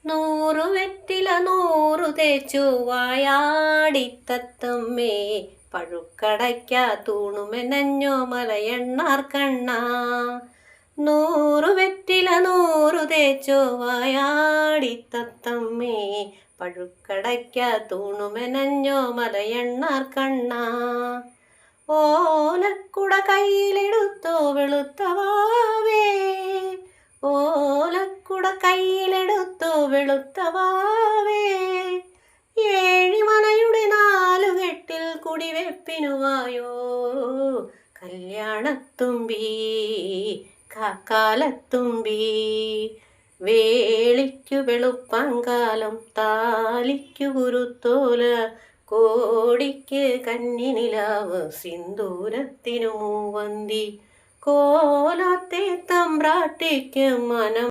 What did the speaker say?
നൂറു വെറ്റില നൂറു തേച്ചു വായാടിത്തത്തമ്മേ, പഴുക്കടയ്ക്ക തൂണുമെനഞ്ഞോ മലയണ്ണാർ കണ്ണ. നൂറു വെറ്റില നൂറു തേച്ചു വായാടിത്തത്തമ്മേ, പഴുക്കടയ്ക്ക തൂണുമെനഞ്ഞോ മലയണ്ണാർ കണ്ണ. ഓലക്കുട കയ്യിലെടുത്തോ വെളുത്തവാവേ, ഓലക്കുട കയ്യിലെടുത്തോ വെളുത്തവാവേ, ഏഴിമലയുടെ നാലുകെട്ടിൽ കുടിവെപ്പിനുവായോ കല്യാണത്തുമ്പി കാക്കാലത്തുമ്പി. വേളിക്കു വെളുപ്പാങ്കാലം താലിക്കു കുരുത്തോല, കോടിക്ക് കന്നിനിലാവ് സിന്ദൂരത്തിനു മൂവന്തി. കോലത്തെ തമ്പ്രാട്ടിക്ക് മനം